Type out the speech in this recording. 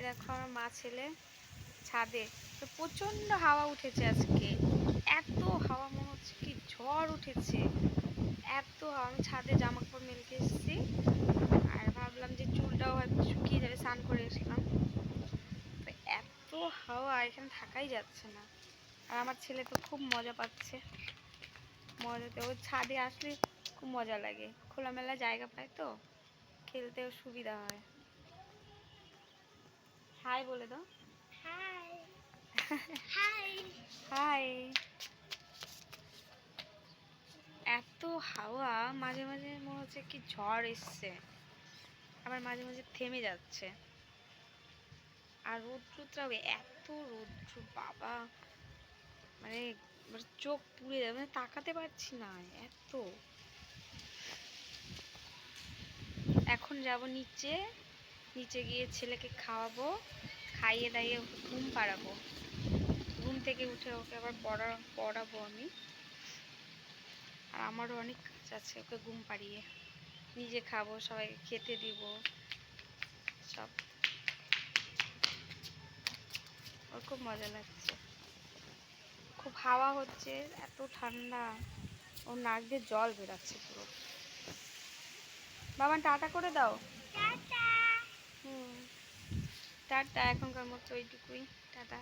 দেখো আমার মা ছেলে ছাদে, তো প্রচণ্ড হাওয়া উঠেছে আজকে, এত হাওয়া মনে হচ্ছে কি ঝড় উঠেছে, এত হাওয়া। আমি ছাদে জামা কাপড় মেলতে এসেছি আর ভাবলাম যে চুলটাও হয়তো শুকিয়ে যাবে, স্নান করে এসলাম, তো এত হাওয়া এখানে থাকাই যাচ্ছে না। আর আমার ছেলে তো খুব মজা পাচ্ছে, মজাতে ও ছাদে আসলে খুব মজা লাগে, খোলামেলা জায়গা পায় তো খেলতেও সুবিধা হয়। হাই বলে দাও। High high high. এত হাওয়া, মাঝে মাঝে মনে হচ্ছে কি ঝড় এসছে, আবার মাঝে মাঝে থেমে যাচ্ছে। আর রৌদ্রটাও এত রৌদ্র বাবা, মানে চোখ পুড়ে যাবে, মানে তাকাতে পারছি না এত। এখন যাব নিচে, নিচে গিয়ে ছেলেকে খাওয়াবো, খাইয়ে দাইয়ে ওকে ঘুম পাড়াবো, ঘুম থেকে উঠে ওকে আবার পড়াবো আমি। আর আমারও অনেক কাজ আছে, ওকে ঘুম পাড়িয়ে নিজে খাবো, সবাইকে খেতে দিব সব। ওর খুব মজা লাগছে, খুব হাওয়া হচ্ছে, এত ঠান্ডা, ওর নাক দিয়ে জল বেরাচ্ছে পুরো। বাবা টাটা করে দাও। টাটা হুম, টাটা, এখনকার মতো এইটুকুই, টাটা।